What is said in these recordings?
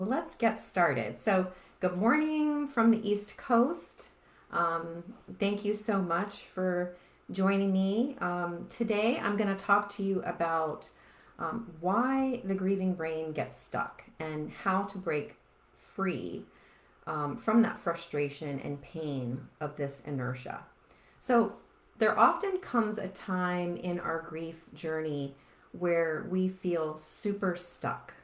Let's get started. So, good morning from the East Coast. Thank you so much for joining me. Today, I'm going to talk to you about why the grieving brain gets stuck and how to break free from that frustration and pain of this inertia. So, there often comes a time in our grief journey where we feel super stuck,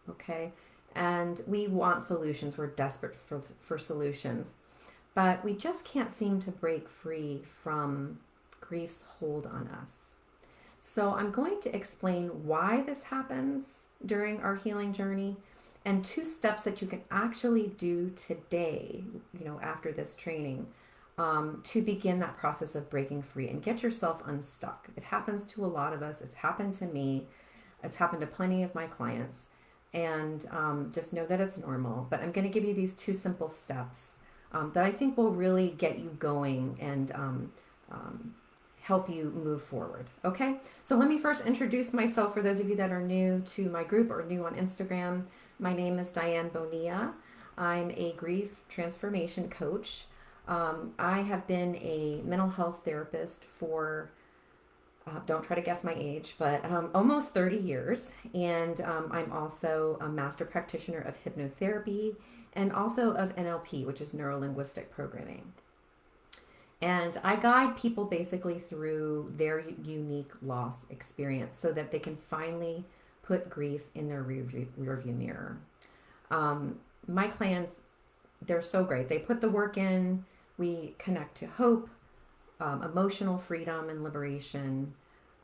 okay? And we want solutions. We're desperate for solutions, but we just can't seem to break free from grief's hold on us. So, I'm going to explain why this happens during our healing journey and two steps that you can actually do today, after this training, to begin that process of breaking free and get yourself unstuck. It happens to a lot of us. It's happened to me. It's happened to plenty of my clients. And just know that it's normal. But I'm going to give you these two simple steps that I think will really get you going and help you move forward. Okay? So let me first introduce myself for those of you that are new to my group or new on Instagram. My name is Diane Bonilla. I'm a grief transformation coach. I have been a mental health therapist for don't try to guess my age, but almost 30 years. And I'm also a master practitioner of hypnotherapy and also of NLP, which is neuro linguistic programming. And I guide people basically through their unique loss experience so that they can finally put grief in their rearview mirror. My clients, they're so great. They put the work in. We connect to hope, emotional freedom and liberation,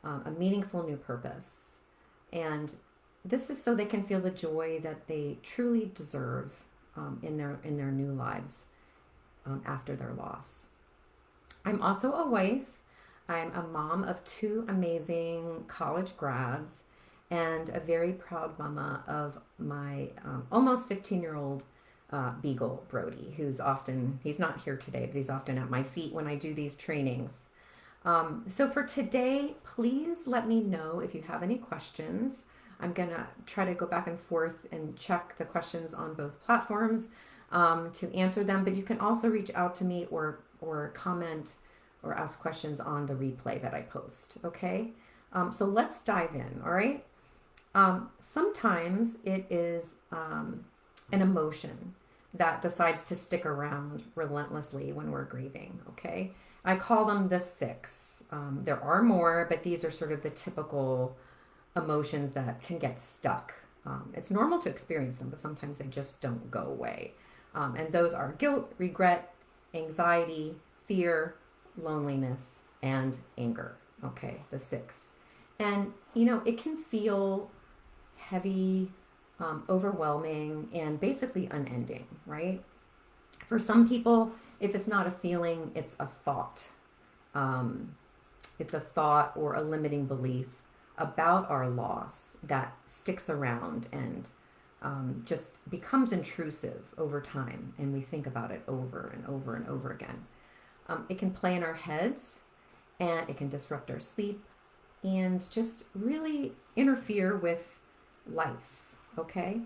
a meaningful new purpose. And this is so they can feel the joy that they truly deserve in their new lives after their loss. I'm also a wife. I'm a mom of two amazing college grads and a very proud mama of my almost 15-year-old Beagle Brody, he's not here today, but he's often at my feet when I do these trainings. So for today, please let me know if you have any questions. I'm going to try to go back and forth and check the questions on both platforms to answer them, but you can also reach out to me or comment or ask questions on the replay that I post, okay? So let's dive in, all right? Sometimes it is an emotion that decides to stick around relentlessly when we're grieving, okay? I call them the six. There are more, but these are sort of the typical emotions that can get stuck. It's normal to experience them, but sometimes they just don't go away. And those are guilt, regret, anxiety, fear, loneliness, and anger. Okay, the six. And, it can feel heavy, overwhelming, and basically unending, right? For some people, if it's not a feeling, it's a thought. It's a thought or a limiting belief about our loss that sticks around and just becomes intrusive over time. And we think about it over and over and over again. It can play in our heads and it can disrupt our sleep and just really interfere with life. Okay?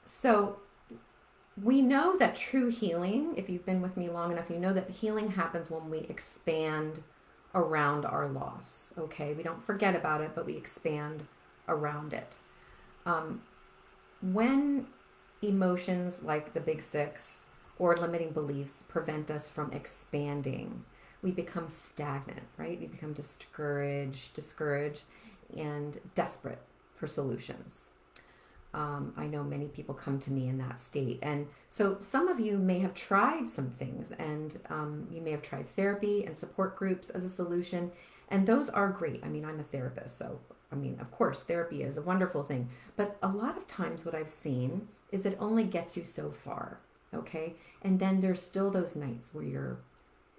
So we know that true healing, if you've been with me long enough, you know that healing happens when we expand around our loss. Okay? We don't forget about it, but we expand around it. When emotions like the big six or limiting beliefs prevent us from expanding, we become stagnant, right? We become discouraged, and desperate for solutions. I know many people come to me in that state. And so some of you may have tried some things and you may have tried therapy and support groups as a solution. And those are great. I mean, I'm a therapist, so of course, therapy is a wonderful thing. But a lot of times what I've seen is it only gets you so far, okay? And then there's still those nights where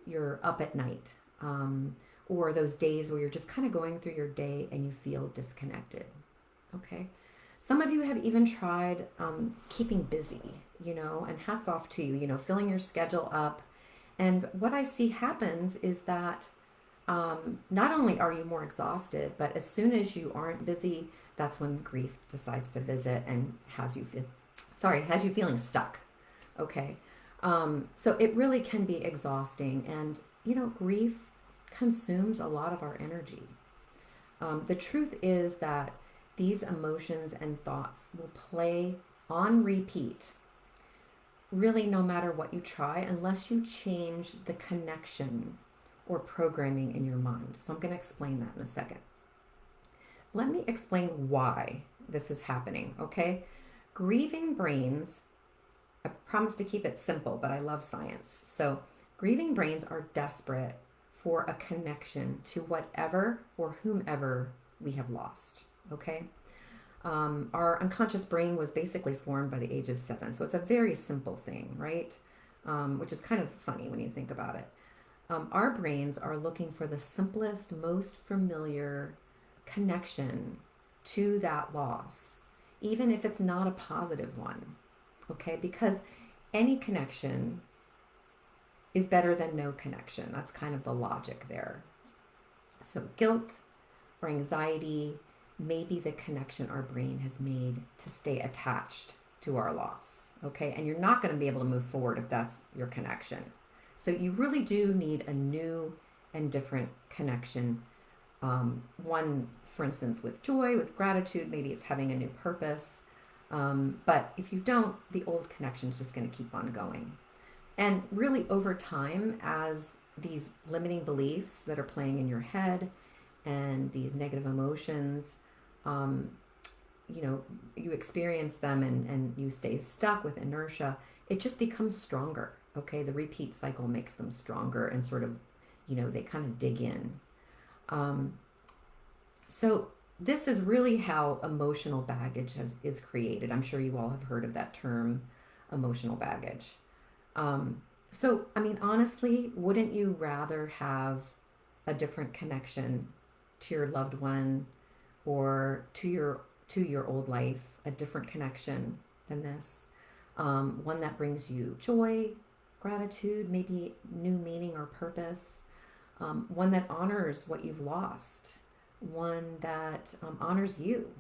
you're up at night, or those days where you're just kind of going through your day and you feel disconnected, okay? Some of you have even tried keeping busy, and hats off to you, filling your schedule up. And what I see happens is that not only are you more exhausted, but as soon as you aren't busy, that's when grief decides to visit and has you feeling stuck. Okay. So it really can be exhausting. And, grief consumes a lot of our energy. The truth is that these emotions and thoughts will play on repeat, really, no matter what you try, unless you change the connection or programming in your mind. So I'm going to explain that in a second. Let me explain why this is happening, okay? Grieving brains, I promise to keep it simple, but I love science. So grieving brains are desperate for a connection to whatever or whomever we have lost, okay? Our unconscious brain was basically formed by the age of 7. So it's a very simple thing, right? Which is kind of funny when you think about it. Our brains are looking for the simplest, most familiar connection to that loss, even if it's not a positive one, okay? Because any connection is better than no connection. That's kind of the logic there. So guilt or anxiety may be the connection our brain has made to stay attached to our loss, okay? And you're not going to be able to move forward if that's your connection. So you really do need a new and different connection. One, for instance, with joy, with gratitude, maybe it's having a new purpose. But if you don't, the old connection is just going to keep on going. And really over time, as these limiting beliefs that are playing in your head and these negative emotions, you experience them and you stay stuck with inertia, it just becomes stronger. Okay, the repeat cycle makes them stronger and sort of, they kind of dig in. So this is really how emotional baggage is created. I'm sure you all have heard of that term, emotional baggage. So, honestly, wouldn't you rather have a different connection to your loved one or to your old life, a different connection than this? One that brings you joy, gratitude, maybe new meaning or purpose, one that honors what you've lost, one that honors you,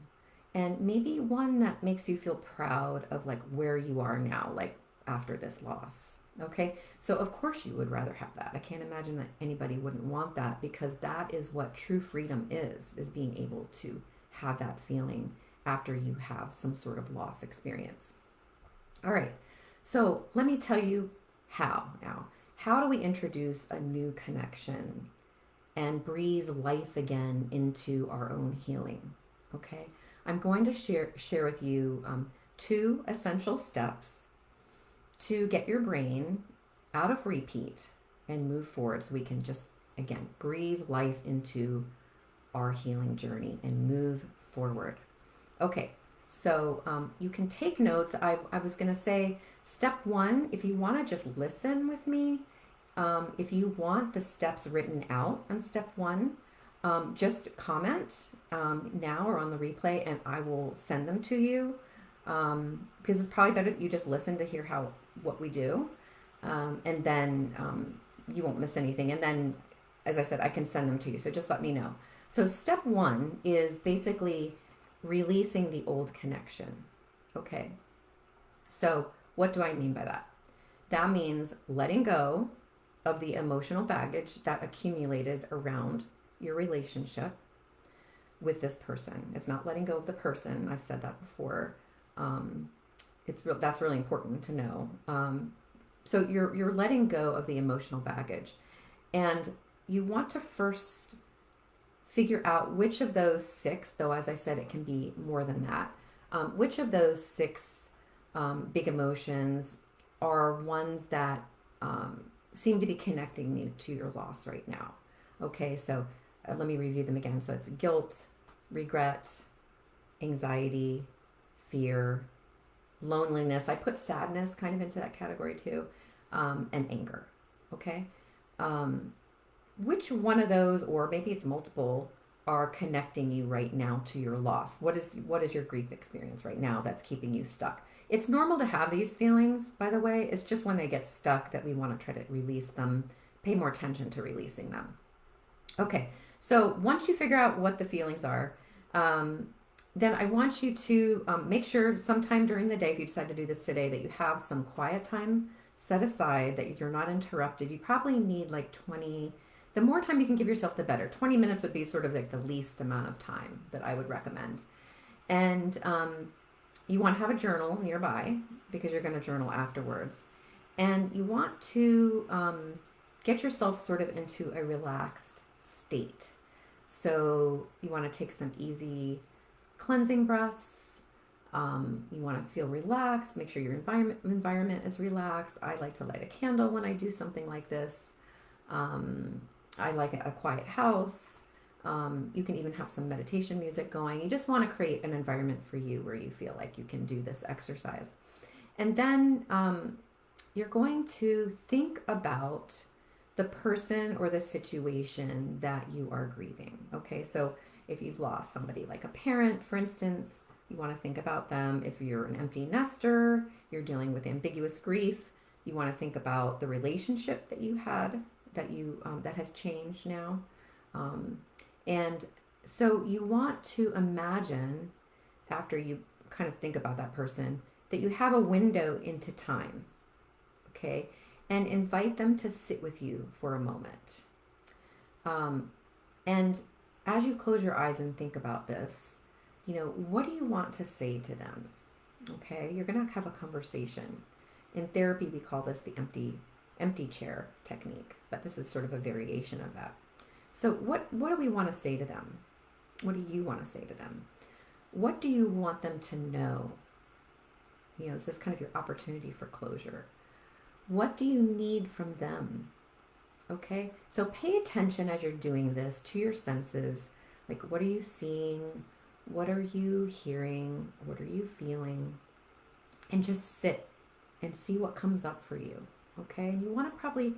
and maybe one that makes you feel proud of like where you are now, like after this loss. Okay, so of course you would rather have that. I can't imagine that anybody wouldn't want that, because that is what true freedom is being able to have that feeling after you have some sort of loss experience. All right, so let me tell you how now. How do we introduce a new connection and breathe life again into our own healing? Okay, I'm going to share with you 2 essential steps to get your brain out of repeat and move forward, so we can just, again, breathe life into our healing journey and move forward. Okay, so you can take notes. I was going to say step 1, if you want to just listen with me, if you want the steps written out on step 1, just comment now or on the replay, and I will send them to you, because it's probably better that you just listen to hear what we do, and then you won't miss anything. And then, as I said, I can send them to you, so just let me know. So step 1 is basically releasing the old connection. Okay, so what do I mean by that? That means letting go of the emotional baggage that accumulated around your relationship with this person. It's not letting go of the person. I've said that before. That's really important to know. So you're letting go of the emotional baggage, and you want to first figure out which of those 6, though as I said it can be more than that, which of those 6 big emotions are ones that seem to be connecting you to your loss right now. Okay, so let me review them again. So it's guilt, regret, anxiety, fear, loneliness. I put sadness kind of into that category too, and anger. Okay, which one of those, or maybe it's multiple, are connecting you right now to your loss? What is your grief experience right now that's keeping you stuck? It's normal to have these feelings, by the way. It's just when they get stuck that we want to try to release them, pay more attention to releasing them. Okay, so once you figure out what the feelings are, then I want you to make sure sometime during the day, if you decide to do this today, that you have some quiet time set aside, that you're not interrupted. You probably need like 20, the more time you can give yourself, the better. 20 minutes would be sort of like the least amount of time that I would recommend. And you want to have a journal nearby because you're going to journal afterwards. And you want to get yourself sort of into a relaxed state. So you want to take some easy cleansing breaths. You want to feel relaxed. Make sure your environment is relaxed. I like to light a candle when I do something like this. I like a quiet house. You can even have some meditation music going. You just want to create an environment for you where you feel like you can do this exercise. And then you're going to think about the person or the situation that you are grieving. Okay, so if you've lost somebody like a parent, for instance, you want to think about them. If you're an empty nester, you're dealing with ambiguous grief, you want to think about the relationship that you had that has changed now. And so you want to imagine, after you kind of think about that person, that you have a window into time, okay? And invite them to sit with you for a moment. And as you close your eyes and think about this, what do you want to say to them? Okay, you're going to have a conversation. In therapy, we call this the empty chair technique, but this is sort of a variation of that. So what do we want to say to them? What do you want to say to them? What do you want them to know? Is this kind of your opportunity for closure? What do you need from them? Okay, so pay attention as you're doing this to your senses. Like, what are you seeing? What are you hearing? What are you feeling? And just sit and see what comes up for you. Okay, and you want to probably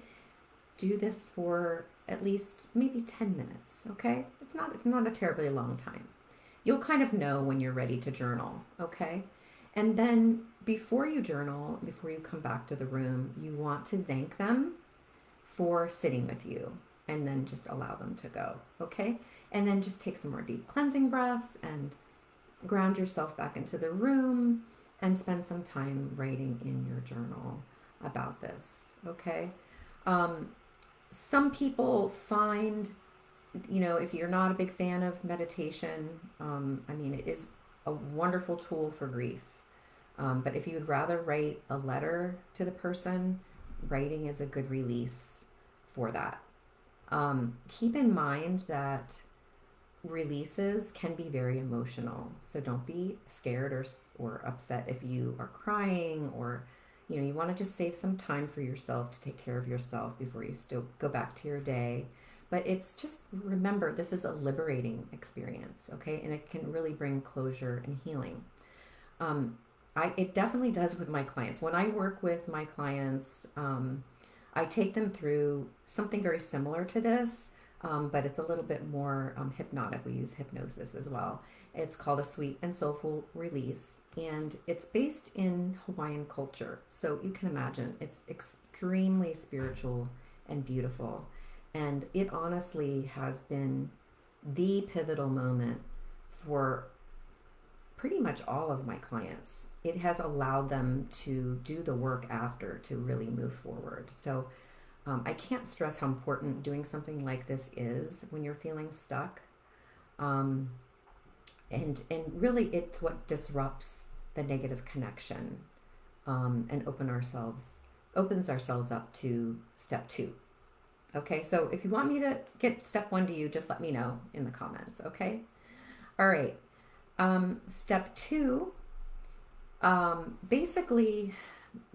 do this for at least maybe 10 minutes. Okay, it's not a terribly long time. You'll kind of know when you're ready to journal. Okay, and then before you journal, before you come back to the room, you want to thank them for sitting with you, and then just allow them to go. Okay, and then just take some more deep cleansing breaths and ground yourself back into the room and spend some time writing in your journal about this. Okay, some people find, if you're not a big fan of meditation, it is a wonderful tool for grief. But if you would rather write a letter to the person, writing is a good release for that. Keep in mind that releases can be very emotional. So don't be scared or upset if you are crying, or you want to just save some time for yourself to take care of yourself before you still go back to your day. But it's just, remember, this is a liberating experience, okay? And it can really bring closure and healing. It definitely does with my clients. When I work with my clients, I take them through something very similar to this, but it's a little bit more hypnotic. We use hypnosis as well. It's called a sweet and soulful release, and it's based in Hawaiian culture. So you can imagine it's extremely spiritual and beautiful. And it honestly has been the pivotal moment for pretty much all of my clients. It has allowed them to do the work after to really move forward. So I can't stress how important doing something like this is when you're feeling stuck. And really it's what disrupts the negative connection, and opens ourselves up to step 2. Okay, so if you want me to get step 1 to you, just let me know in the comments, okay? All right, step 2, basically,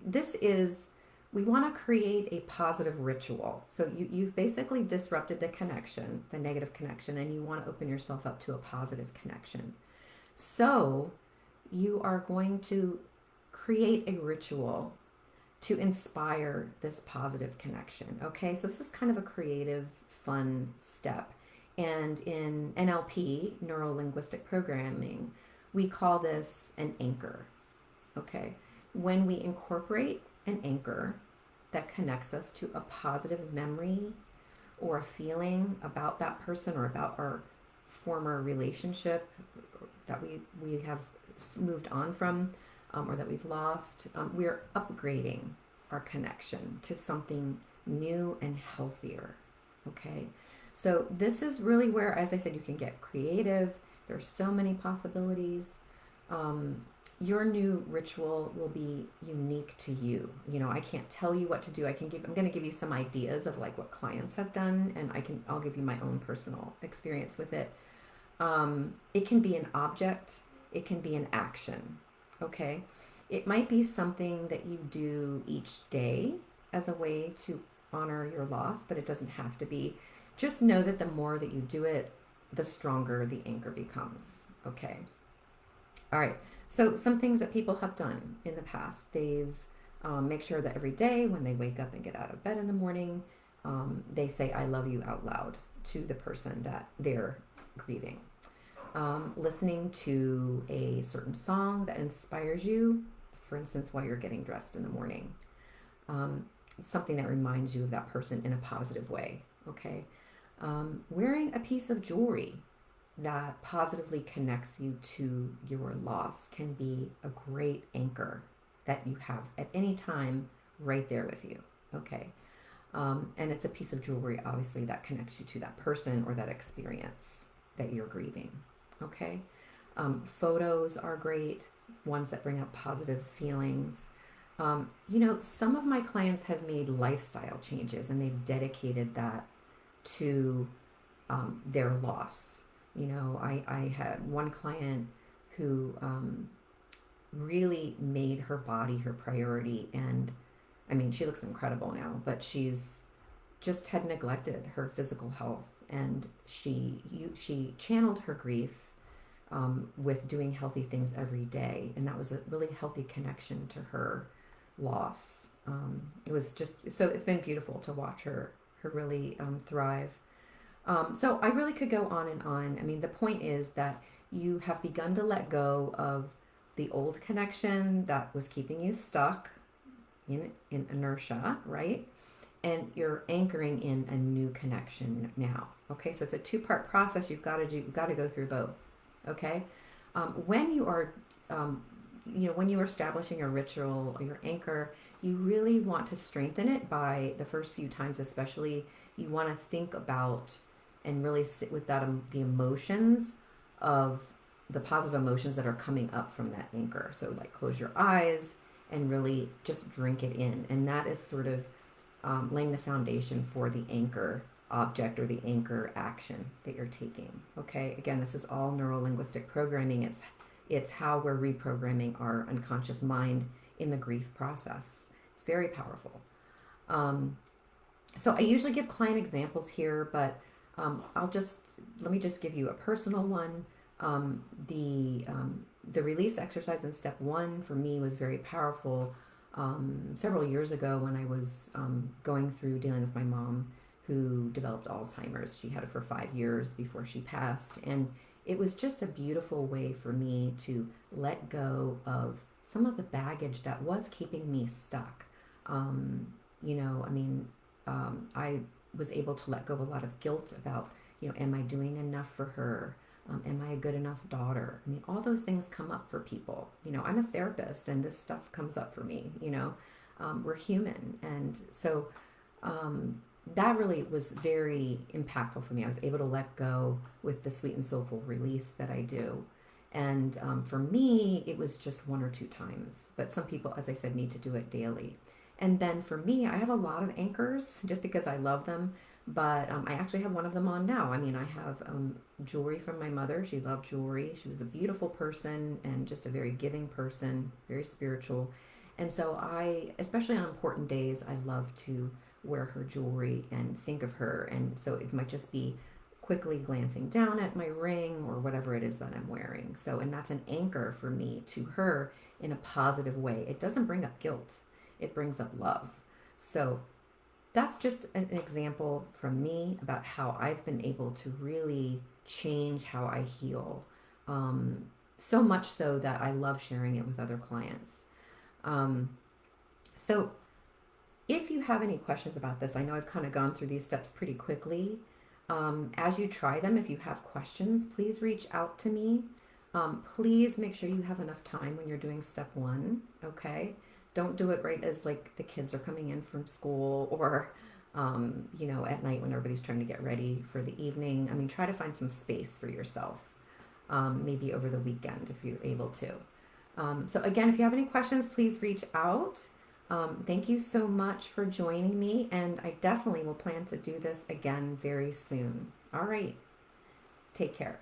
this is, we want to create a positive ritual. So you've basically disrupted the connection, the negative connection, and you want to open yourself up to a positive connection. So you are going to create a ritual to inspire this positive connection. Okay, so this is kind of a creative, fun step. And in NLP, neuro-linguistic programming, we call this an anchor. Okay, when we incorporate an anchor that connects us to a positive memory or a feeling about that person or about our former relationship, that we have moved on from, or that we've lost, we're upgrading our connection to something new and healthier. Okay, so this is really where, as I said, you can get creative. There's so many possibilities. Your new ritual will be unique to you. You know, I can't tell you what to do. I'm going to give you some ideas of like what clients have done, and I'll give you my own personal experience with it. It can be an object, it can be an action. Okay, it might be something that you do each day as a way to honor your loss, but it doesn't have to be. Just know that the more that you do it, the stronger the anchor becomes. Okay. All right. So some things that people have done in the past, they've make sure that every day when they wake up and get out of bed in the morning, they say, I love you out loud to the person that they're grieving. Listening to a certain song that inspires you, for instance, while you're getting dressed in the morning. Something that reminds you of that person in a positive way. Okay. Wearing a piece of jewelry that positively connects you to your loss can be a great anchor that you have at any time right there with you. Okay. And it's a piece of jewelry, obviously, that connects you to that person or that experience that you're grieving. Okay. Photos are great, ones that bring up positive feelings. You know, some of my clients have made lifestyle changes and they've dedicated that to their loss. You know, I had one client who really made her body her priority. And I mean, she looks incredible now, but she's just had neglected her physical health. And she channeled her grief with doing healthy things every day. And that was a really healthy connection to her loss. It was just, so it's been beautiful to watch her really thrive. So I really could go on and on. I mean, the point is that you have begun to let go of the old connection that was keeping you stuck in inertia, right? And you're anchoring in a new connection now. Okay, so it's a two-part process. You've got to go through both. Okay, when you are, when you are establishing a ritual or your anchor, you really want to strengthen it by the first few times, especially. You want to think about and really sit with that, the emotions of the positive emotions that are coming up from that anchor. So like close your eyes and really just drink it in. And that is sort of laying the foundation for the anchor object or the anchor action that you're taking. Okay, again, this is all neuro-linguistic programming. It's how we're reprogramming our unconscious mind in the grief process. It's very powerful. So I usually give client examples here, but let me just give you a personal one. The release exercise in step 1 for me was very powerful. Several years ago when I was going through dealing with my mom who developed Alzheimer's. She had it for 5 years before she passed. And it was just a beautiful way for me to let go of some of the baggage that was keeping me stuck. I was able to let go of a lot of guilt about, am I doing enough for her? Am I a good enough daughter? I mean, all those things come up for people. I'm a therapist and this stuff comes up for me, we're human. And so that really was very impactful for me. I was able to let go with the sweet and soulful release that I do. And for me, it was just 1 or 2 times. But some people, as I said, need to do it daily. And then for me, I have a lot of anchors just because I love them. But I actually have one of them on now. I mean, I have jewelry from my mother. She loved jewelry. She was a beautiful person and just a very giving person, very spiritual. And so especially on important days, I love to wear her jewelry and think of her. And so it might just be quickly glancing down at my ring or whatever it is that I'm wearing. So, and that's an anchor for me to her in a positive way. It doesn't bring up guilt. It brings up love. So that's just an example from me about how I've been able to really change how I heal. So much so that I love sharing it with other clients. So if you have any questions about this, I know I've kind of gone through these steps pretty quickly. As you try them, if you have questions, please reach out to me. Please make sure you have enough time when you're doing step one, okay? Don't do it right as like the kids are coming in from school or, you know, at night when everybody's trying to get ready for the evening. I mean, try to find some space for yourself, maybe over the weekend if you're able to. So again, if you have any questions, please reach out. Thank you so much for joining me, and I definitely will plan to do this again very soon. All right, take care.